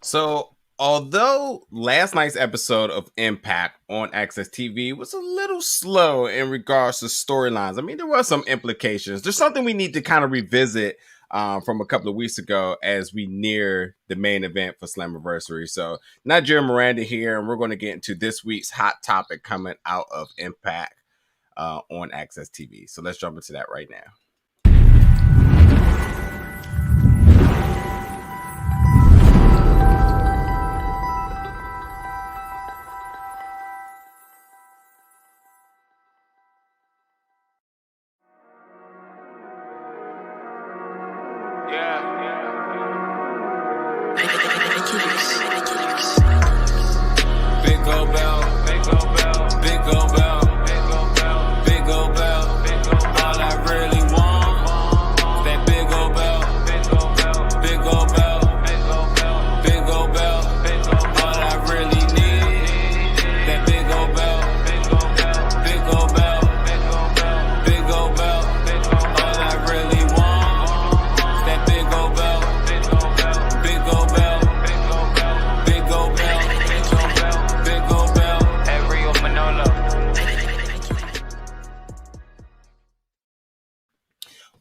So, although last night's episode of Impact on Access TV was a little slow in regards to storylines, I mean, there were some implications. There's something we need to kind of revisit from a couple of weeks ago as we near the main event for Slammiversary. So, Nigeria Miranda here, and we're going to get into this week's hot topic coming out of Impact on Access TV. So, let's jump into that right now. Big old bell, big old bell, big old bell, big old bell. All I really want, that big old bell, big old bell, big old bell, big old bell. All I really need, that big old bell, big old bell, big old bell. All I really want, that big old bell, big old bell, big old bell.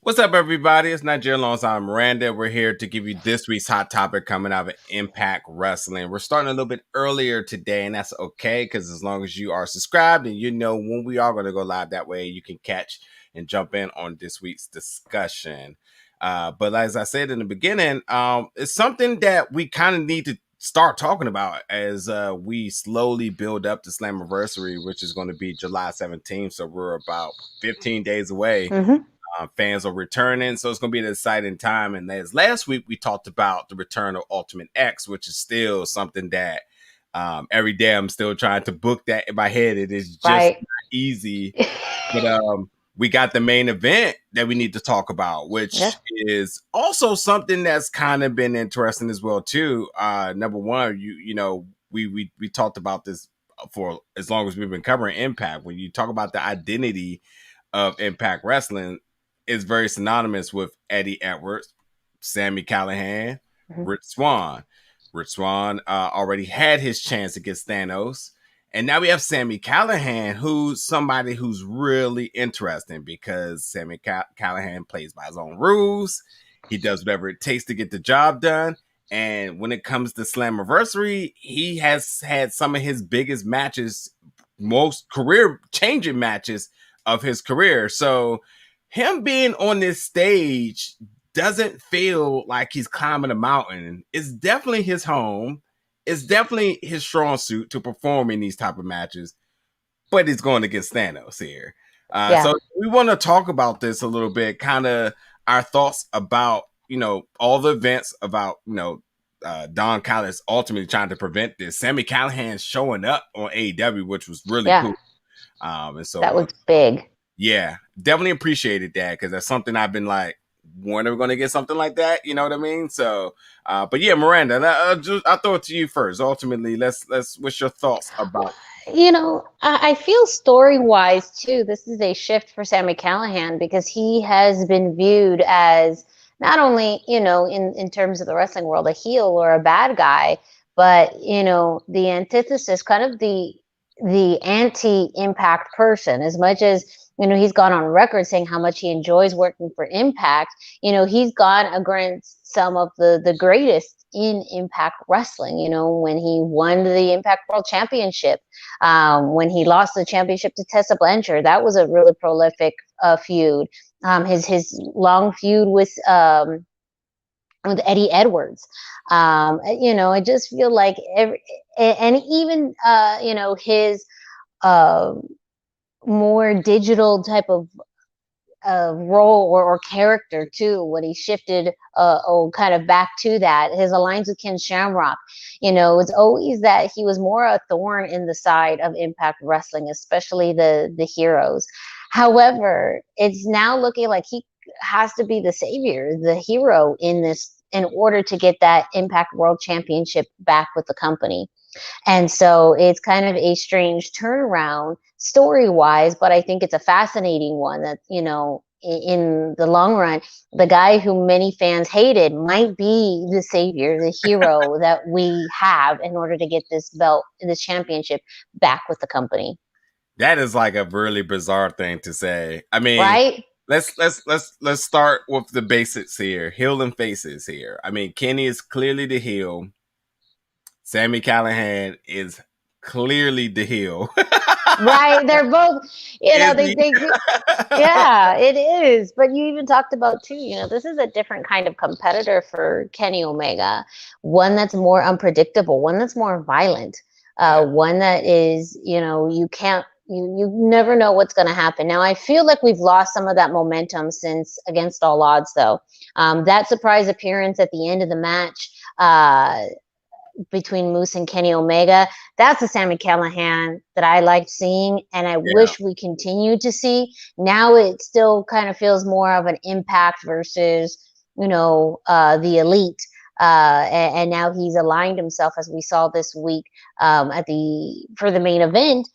What's up, everybody? It's Nigeria alongside Miranda. We're here to give you this week's hot topic coming out of Impact Wrestling. We're starting a little bit earlier today, and that's okay because as long as you are subscribed and you know when we are going to go live, that way you can catch and jump in on this week's discussion. But as I said in the beginning, it's something that we kind of need to start talking about as we slowly build up to Slammiversary, which is going to be July 17th. So we're about 15 days away. Fans are returning, so it's going to be an exciting time. And as last week, we talked about the return of Ultimate X, which is still something that every day I'm still trying to book that in my head. It is just not easy. But we got the main event that we need to talk about, which is also something that's kind of been interesting as well, too. Number one, we talked about this for as long as we've been covering Impact. When you talk about the identity of Impact Wrestling, is very synonymous with Eddie Edwards, Sami Callihan, Rich Swann. Rich Swann already had his chance against Thanos. And now we have Sami Callihan, who's somebody who's really interesting because Sami Callihan plays by his own rules. He does whatever it takes to get the job done. And when it comes to Slammiversary, he has had some of his biggest matches, most career-changing matches of his career. So him being on this stage doesn't feel like he's climbing a mountain. It's definitely his home. It's definitely his strong suit to perform in these type of matches, but he's going against Thanos here. So we want to talk about this a little bit, kind of our thoughts about, all the events about, Don Callis ultimately trying to prevent this. Sami Callihan showing up on AEW, which was really cool. And so that was big. Yeah, definitely appreciated that because that's something I've been like, when are we going to get something like that? You know what I mean? So, but yeah, Miranda, I'll throw it to you first. Ultimately, what's your thoughts about? I feel story-wise too, this is a shift for Sami Callihan because he has been viewed as not only, in terms of the wrestling world, a heel or a bad guy, but, the antithesis, kind of the anti-Impact person. As much as he's gone on record saying how much he enjoys working for Impact. He's gone against some of the greatest in Impact Wrestling. When he won the Impact World Championship, when he lost the championship to Tessa Blanchard, that was a really prolific feud. His long feud with Eddie Edwards. I just feel like his more digital type of role or character too, when he shifted kind of back to that, his alliance with Ken Shamrock, it's always that he was more a thorn in the side of Impact Wrestling, especially the heroes. However, it's now looking like he has to be the savior, the hero in this, in order to get that Impact World Championship back with the company. And so it's kind of a strange turnaround story-wise, but I think it's a fascinating one that, in the long run, the guy who many fans hated might be the savior, the hero that we have in order to get this belt, this championship back with the company. That is like a really bizarre thing to say. I mean, Right? let's start with the basics here. Heel and faces here. I mean, Kenny is clearly the heel. Sami Callihan is clearly the heel. Right. They're both, Is he? they yeah, it is. But you even talked about too, this is a different kind of competitor for Kenny Omega, one that's more unpredictable, one that's more violent, Yeah. one that is, you can't, you never know what's going to happen. Now, I feel like we've lost some of that momentum since Against All Odds, though. That surprise appearance at the end of the match, between Moose and Kenny Omega. That's the Sami Callihan that I liked seeing, and I Yeah. wish we continued to see. Now it still kind of feels more of an Impact versus, the Elite. And now he's aligned himself, as we saw this week, for the main event,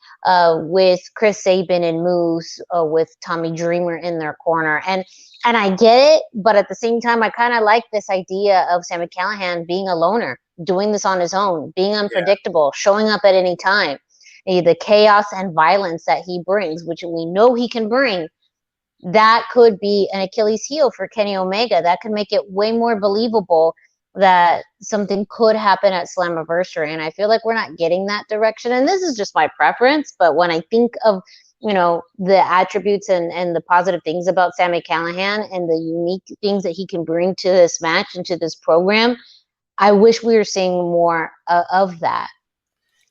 with Chris Sabin and Moose, with Tommy Dreamer in their corner. And I get it, but at the same time, I kind of like this idea of Sami Callihan being a loner, doing this on his own, being unpredictable, showing up at any time. The chaos and violence that he brings, which we know he can bring, that could be an Achilles heel for Kenny Omega. That could make it way more believable that something could happen at Slammiversary. And I feel like we're not getting that direction. And this is just my preference, but when I think of the attributes and the positive things about Sami Callihan and the unique things that he can bring to this match and to this program, I wish we were seeing more of that.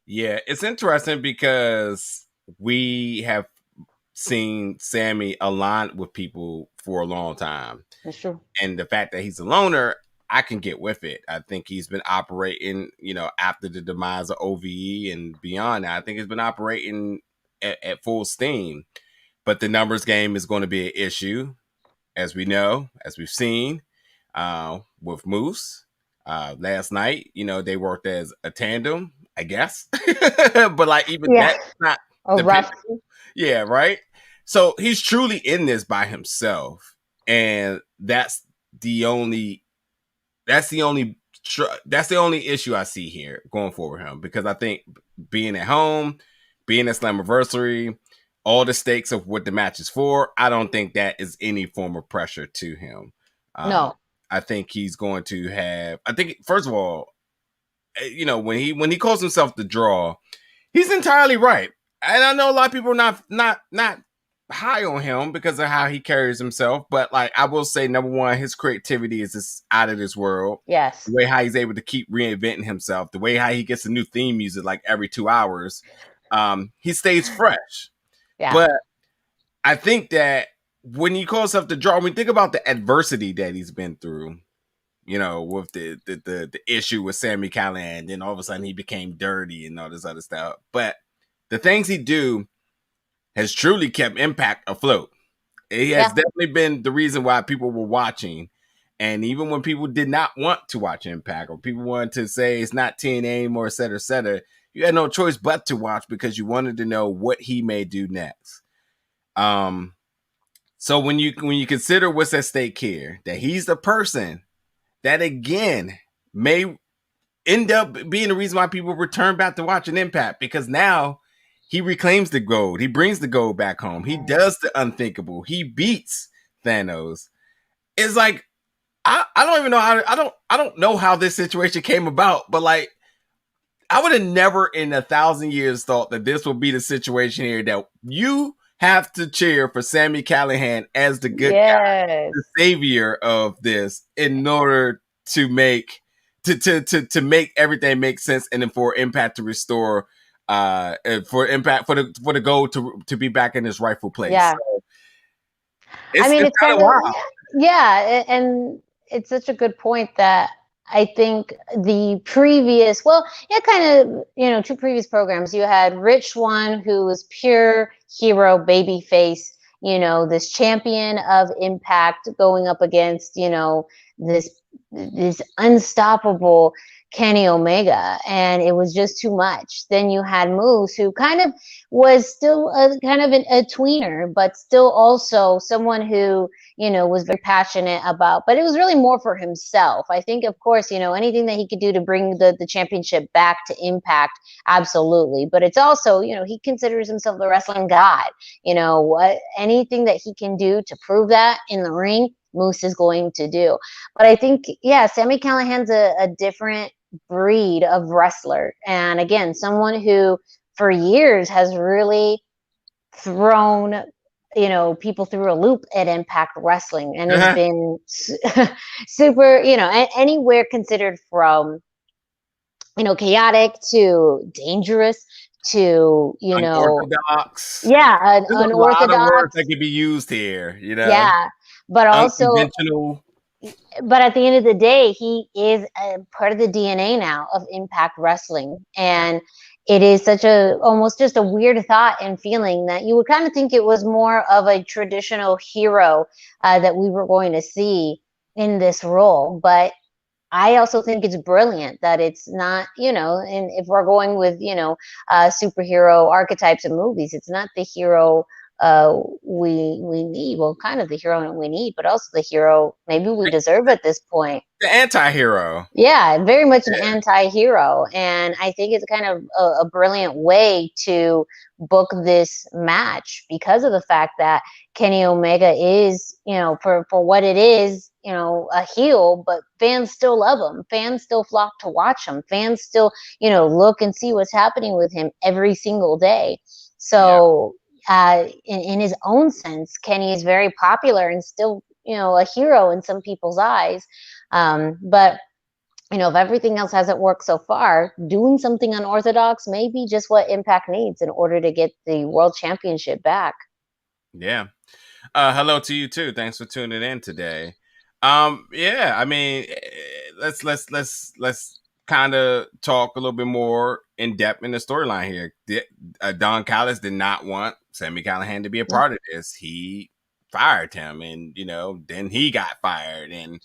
Yeah, it's interesting because we have seen Sami align with people for a long time. That's true. And the fact that he's a loner, I can get with it. I think he's been operating, after the demise of OVE and beyond that, I think he's been operating at full steam. But the numbers game is going to be an issue, as we know, as we've seen, with Moose. Last night, they worked as a tandem, I guess. But like even that's not rough. Yeah, right. So he's truly in this by himself, and that's the only issue I see here going forward him, because I think being at home, being at Slammiversary, all the stakes of what the match is for, I don't think that is any form of pressure to him. No. I think he's going to have. I think first of all, when he calls himself the Draw, he's entirely right. And I know a lot of people are not high on him because of how he carries himself, but like I will say, number one, his creativity is just out of this world. Yes. The way how he's able to keep reinventing himself, the way how he gets a new theme music like every 2 hours, he stays fresh. Yeah. But I think that when he calls himself the Draw, when we think about the adversity that he's been through, with the issue with Sami Callihan, then all of a sudden he became dirty and all this other stuff. But the things he do has truly kept Impact afloat. It has definitely been the reason why people were watching. And even when people did not want to watch Impact, or people wanted to say it's not TNA anymore, et cetera, you had no choice but to watch because you wanted to know what he may do next. So when you consider what's at stake here, that he's the person that again may end up being the reason why people return back to watching Impact, because now he reclaims the gold. He brings the gold back home. He does the unthinkable. He beats Thanos. It's like I don't even know how I don't know how this situation came about, but like I would have never in 1,000 years thought that this would be the situation here, that you have to cheer for Sami Callihan as the good guy, the savior of this, in order to make to make everything make sense, and then for Impact to restore, for the goal to be back in its rightful place. Yeah. So it's kind of wild. Yeah, and it's such a good point that I think the previous, two previous programs, you had Rich One, who was pure hero babyface, this champion of Impact going up against, this this unstoppable Kenny Omega, and it was just too much. Then you had Moose, who kind of was still kind of a tweener, but still also someone who, was very passionate about, but it was really more for himself. I think, of course, anything that he could do to bring the championship back to Impact, absolutely. But it's also, he considers himself the wrestling god. Anything that he can do to prove that in the ring, Moose is going to do. But I think, yeah, Sami Callihan's a different breed of wrestler. And again, someone who for years has really thrown, people through a loop at Impact Wrestling and has been super, anywhere considered from, chaotic to dangerous to, unorthodox. yeah, There's a lot of words that unorthodox. could be used here, Yeah. But also, unconventional. but at the end of the day, he is a part of the DNA now of Impact Wrestling. Yeah. And it is such a almost just a weird thought and feeling that you would kind of think it was more of a traditional hero that we were going to see in this role. But I also think it's brilliant that it's not, and if we're going with, superhero archetypes in movies, it's not the hero we need. Well, kind of the hero we need, but also the hero maybe we deserve at this point. The anti-hero. Yeah, very much an anti-hero. And I think it's kind of a brilliant way to book this match because of the fact that Kenny Omega is, for what it is, a heel, but fans still love him. Fans still flock to watch him. Fans still, look and see what's happening with him every single day. So, in his own sense, Kenny is very popular and still, a hero in some people's eyes. But if everything else hasn't worked so far, doing something unorthodox may be just what Impact needs in order to get the World Championship back. Yeah. Hello to you too. Thanks for tuning in today. Yeah, I mean, let's kind of talk a little bit more in depth in the storyline here. Don Callis did not want Sami Callihan to be a part of this. He fired him, and then he got fired, and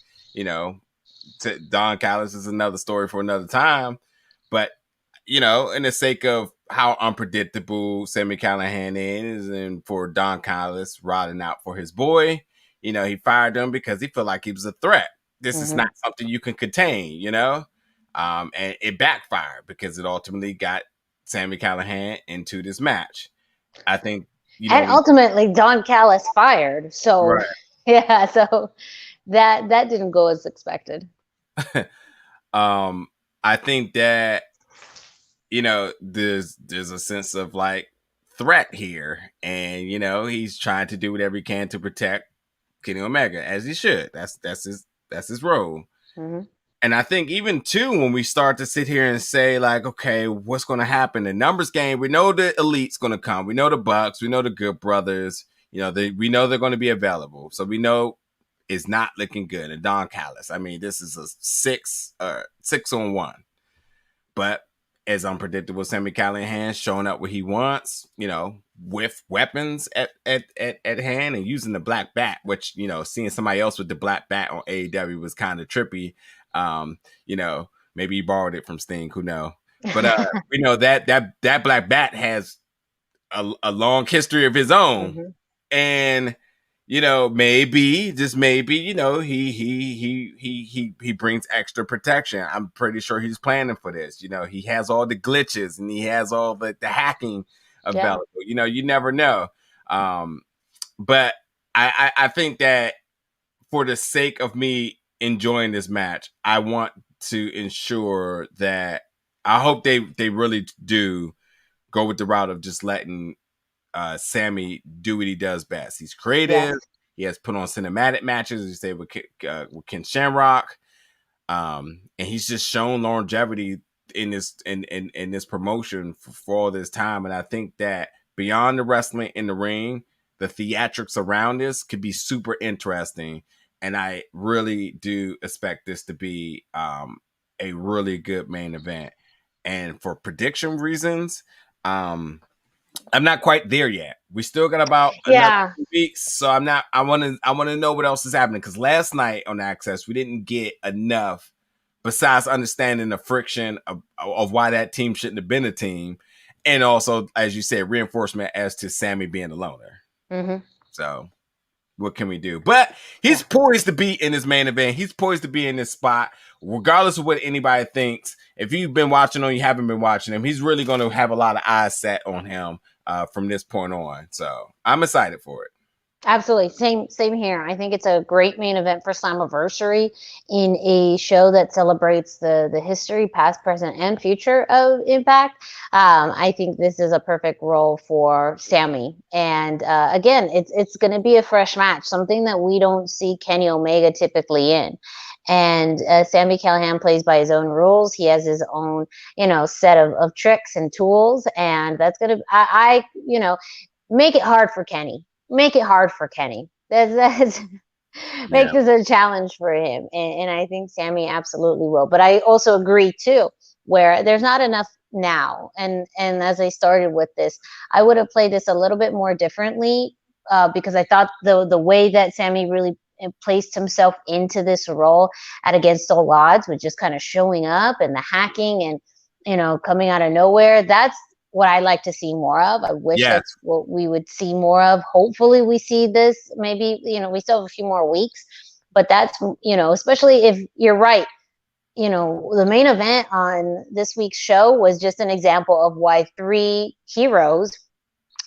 Don Callis is another story for another time. But in the sake of how unpredictable Sami Callihan is, and for Don Callis riding out for his boy, he fired him because he felt like he was a threat. This is not something you can contain, and it backfired because it ultimately got Sami Callihan into this match. I think, and ultimately Don Callis fired. So right. Yeah, so that didn't go as expected. I think that there's a sense of like threat here, and he's trying to do whatever he can to protect Kenny Omega, as he should. That's his role. And I think even too, when we start to sit here and say like, okay, what's going to happen? The numbers game, we know the Elite's going to come. We know the Bucks. We know the Good Brothers. We know they're going to be available. So we know it's not looking good. And Don Callis, I mean, this is a 6-on-1. But as unpredictable, Sami Callihan showing up where he wants, with weapons at hand and using the black bat, which, seeing somebody else with the black bat on AEW was kind of trippy. Maybe he borrowed it from Sting, who knows? But we know that black bat has a long history of his own, and maybe just maybe he brings extra protection. I'm pretty sure he's planning for this. He has all the glitches and he has all the hacking available. Yeah. You never know. But I think that for the sake of me enjoying this match, I want to ensure that I hope they really do go with the route of just letting Sami do what he does best. He's creative. Yes. He has put on cinematic matches, as you say, with Ken Shamrock, and he's just shown longevity in this promotion for all this time. And I think that beyond the wrestling in the ring, the theatrics around this could be super interesting. And I really do expect this to be a really good main event. And for prediction reasons, I'm not quite there yet. We still got about another Yeah, 2 weeks, so I'm not. I want to know what else is happening because last night on Access we didn't get enough. Besides understanding the friction of why that team shouldn't have been a team, and also, as you said, reinforcement as to Sami being a loner. hmm So what can we do? But he's yeah, poised to be in this main event. He's poised to be in this spot, regardless of what anybody thinks. If you've been watching or you haven't been watching him, he's really going to have a lot of eyes set on him from this point on. So I'm excited for it. absolutely. Same here. I think it's a great main event for Slammiversary in a show that celebrates the history, past, present, and future of Impact. I think this is a perfect role for Sami. And again, it's going to be a fresh match, something that we don't see Kenny Omega typically in. And Sami Callihan plays by his own rules. He has his own, set of tricks and tools, and that's gonna. Make it hard for Kenny. Make it hard for Kenny. That's make Yeah. this a challenge for him, and I think Sami absolutely will. But I also agree too, where there's not enough now, and as I started with this, I would have played this a little bit more differently because I thought the way that Sami really placed himself into this role at Against All Odds, with just kind of showing up and the hacking and coming out of nowhere. That's what I like to see more of. I wish Yes. that's what we would see more of. Hopefully we see this. Maybe, we still have a few more weeks, but that's, especially if you're right. The main event on this week's show was just an example of why three heroes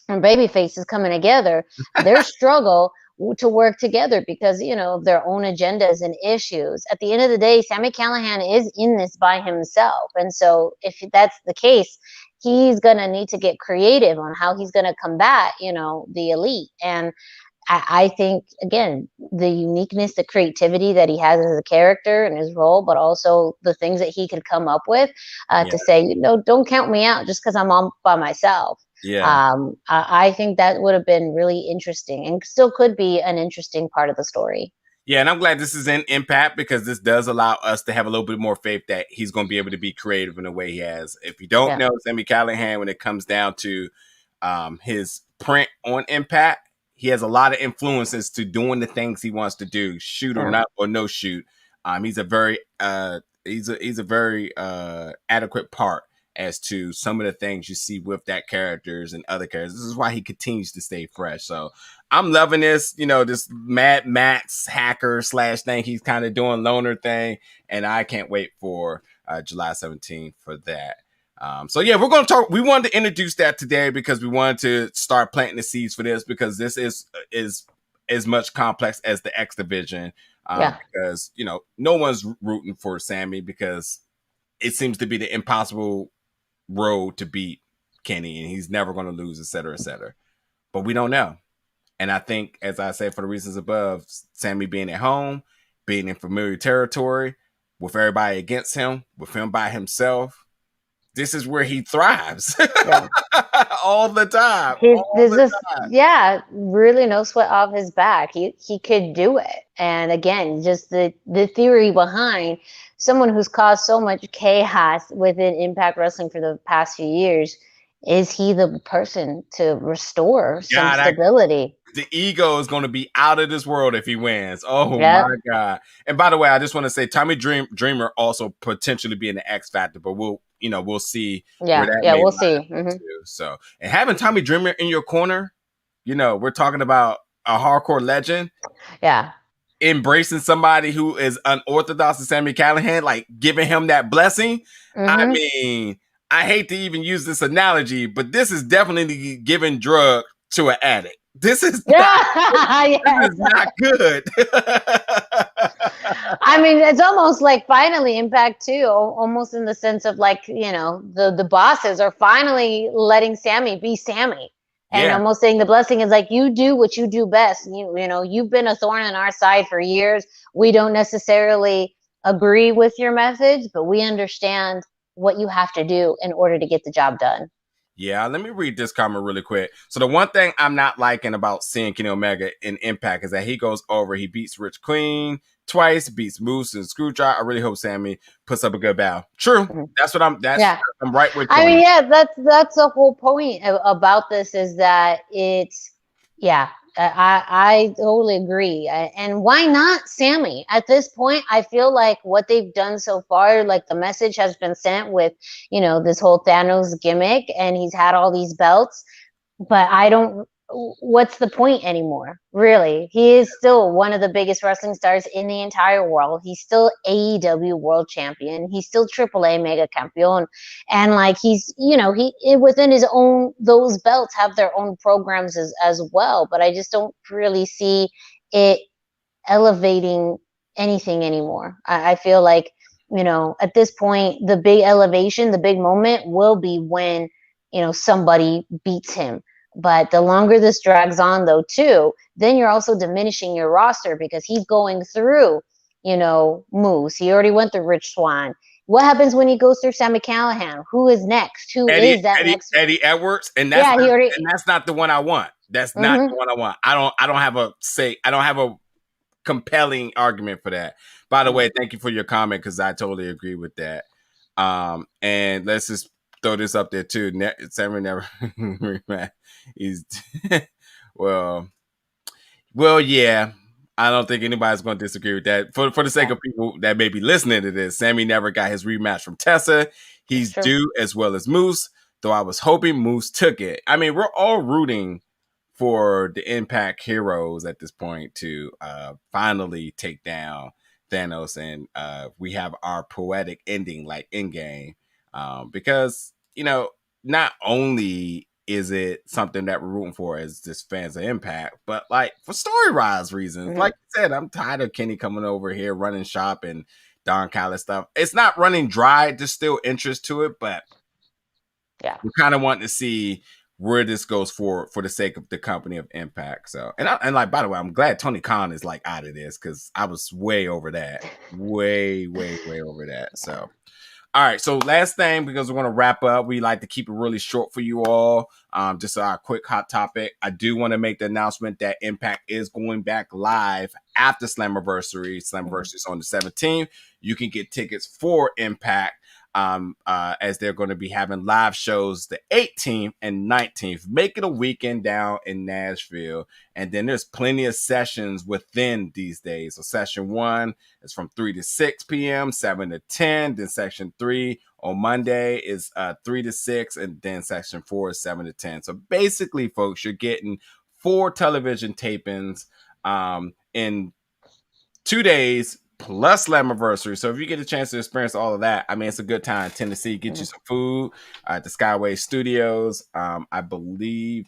and baby faces coming together, their struggle to work together because of their own agendas and issues. At the end of the day, Sami Callihan is in this by himself, and so if that's the case, he's gonna need to get creative on how he's gonna combat the elite. And I think again, the uniqueness, the creativity that he has as a character and his role, but also the things that he could come up with Yeah. to say, don't count me out just because I'm on by myself. Yeah. I think that would have been really interesting and still could be an interesting part of the story. Yeah, and I'm glad this is in Impact because this does allow us to have a little bit more faith that he's going to be able to be creative in the way he has. If you don't Yeah. know Sami Callihan, when it comes down to his print on Impact, he has a lot of influences to doing the things he wants to do, shoot or Yeah. not or no shoot. He's a very he's a very adequate part as to some of the things you see with that characters and other characters. This is why he continues to stay fresh. So I'm loving this, this Mad Max hacker / thing he's kind of doing, loner thing, and I can't wait for July 17th for that. So yeah, we're going to talk. We wanted to introduce that today because we wanted to start planting the seeds for this because this is as much complex as the X division. Yeah. Because no one's rooting for Sami because it seems to be the impossible road to beat Kenny, and he's never going to lose, et cetera, et cetera. But we don't know. And I think, as I said, for the reasons above, Sami being at home, being in familiar territory, with everybody against him, with him by himself, this is where he thrives. Yeah. All the time. Yeah, really no sweat off his back. He could do it. And again, just the theory behind someone who's caused so much chaos within Impact Wrestling for the past few years, is he the person to restore some stability? The ego is going to be out of this world if he wins. Oh Yep. my God. And by the way, I just want to say Tommy Dreamer also potentially be in the X Factor, but we'll see. Yeah. We'll see. Mm-hmm. So, and having Tommy Dreamer in your corner, we're talking about a hardcore legend. Yeah. Embracing somebody who is unorthodox to Sami Callihan, like giving him that blessing. Mm-hmm. I mean, I hate to even use this analogy, but this is definitely giving drug to an addict. This is not good. I mean, it's almost like finally Impact too, almost in the sense of like, the bosses are finally letting Sami be Sami. And almost saying the blessing is like, you do what you do best. You've been a thorn in our side for years. We don't necessarily agree with your message, but we understand what you have to do in order to get the job done. Yeah, let me read this comment really quick. So the one thing I'm not liking about seeing Kenny Omega in Impact is that he goes over, he beats Rich Queen twice, beats Moose and Screwdriver. I really hope Sammy puts up a good battle. True. Mhm. That's what I'm Yeah. I'm right with I Tony. mean, yeah, that's the whole point about this is that it's, yeah, I totally agree. And why not Sammy? At this point, I feel like what they've done so far, like the message has been sent with, this whole Thanos gimmick, and he's had all these belts, but I don't. What's the point anymore? Really, he is still one of the biggest wrestling stars in the entire world. He's still AEW World Champion. He's still AAA Mega Campeon, and like he's, he within his own, those belts have their own programs as well. But I just don't really see it elevating anything anymore. I feel like, at this point, the big elevation, the big moment will be when, somebody beats him. But the longer this drags on, though, too, then you're also diminishing your roster because he's going through, Moose. He already went through Rich Swann. What happens when he goes through Sami Callihan? Who is next? Who is that next? Eddie Edwards, and that's Yeah, and that's not the one I want. That's not the one I want. I don't have a compelling argument for that. By the way, thank you for your comment because I totally agree with that. And let's just throw this up there too. Sammy never he's well, yeah. I don't think anybody's going to disagree with that. For the sake of people that may be listening to this, Sammy never got his rematch from Tessa. He's due as well as Moose, though I was hoping Moose took it. I mean, we're all rooting for the Impact heroes at this point to finally take down Thanos, and we have our poetic ending like Endgame, because not only is it something that we're rooting for as just fans of Impact, but like for story-wise reasons. Like I said, I'm tired of Kenny coming over here running shop and Don Callis stuff. It's not running dry, there's still interest to it, but yeah, we're kind of wanting to see where this goes for the sake of the company of Impact. So, and like, by the way, I'm glad Tony Khan is like out of this because I was way over that, way over that. So, all right. So last thing, because we're going to wrap up, we like to keep it really short for you all. Just our quick hot topic. I do want to make the announcement that Impact is going back live after Slammiversary. Slammiversary is on the 17th. You can get tickets for Impact. As they're going to be having live shows the 18th and 19th. Make it a weekend down in Nashville. And then there's plenty of sessions within these days. So session 1 is from 3 to 6 p.m., 7 to 10. Then section 3 on Monday is 3 to 6. And then section 4 is 7 to 10. So basically, folks, you're getting 4 television tapings in 2 days, plus Slammiversary. So if you get a chance to experience all of that, I mean, it's a good time. Tennessee, get you some food at the Skyway Studios. I believe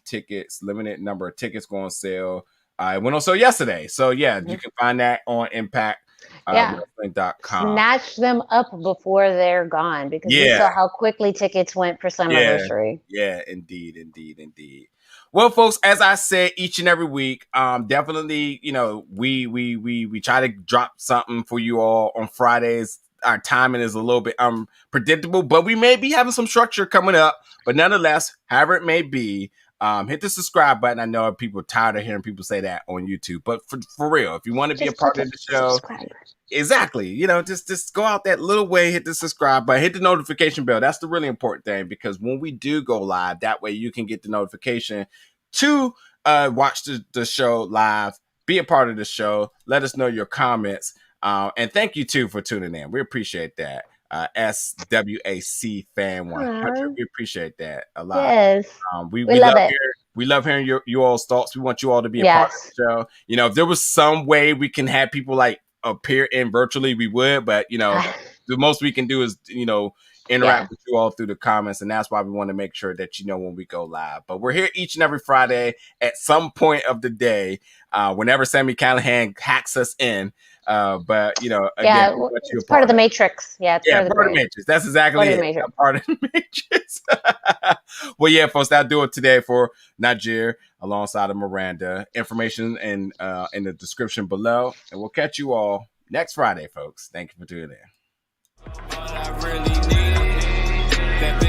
limited number of tickets go on sale. It went on sale yesterday. So yeah, you can find that on Impact. Wrestling.com. Snatch them up before they're gone because we saw how quickly tickets went for Slammiversary. Yeah, indeed. Well, folks, as I said each and every week, definitely, we try to drop something for you all on Fridays. Our timing is a little bit unpredictable, but we may be having some structure coming up. But nonetheless, however it may be, hit the subscribe button. I know people are tired of hearing people say that on YouTube, but for real, if you want to be a part of the show, exactly, just go out that little way, hit the subscribe button, hit the notification bell. That's the really important thing, because when we do go live, that way you can get the notification to watch the show live, be a part of the show, let us know your comments, and thank you too for tuning in. We appreciate that. SWAC fan 100. We appreciate that a lot. Yes. We love it. We love hearing you all's thoughts. We want you all to be a part of the show. If there was some way we can have people like appear in virtually, we would, but the most we can do is interact with you all through the comments, and that's why we want to make sure that when we go live. But we're here each and every Friday at some point of the day, whenever Sami Callihan hacks us in. But again, it's part of the Matrix. It's part of the Matrix. That's exactly it. Part of the Matrix. Well, yeah, folks, that'll do it today for Najir alongside of Miranda. Information in the description below, and we'll catch you all next Friday, folks. Thank you for tuning in.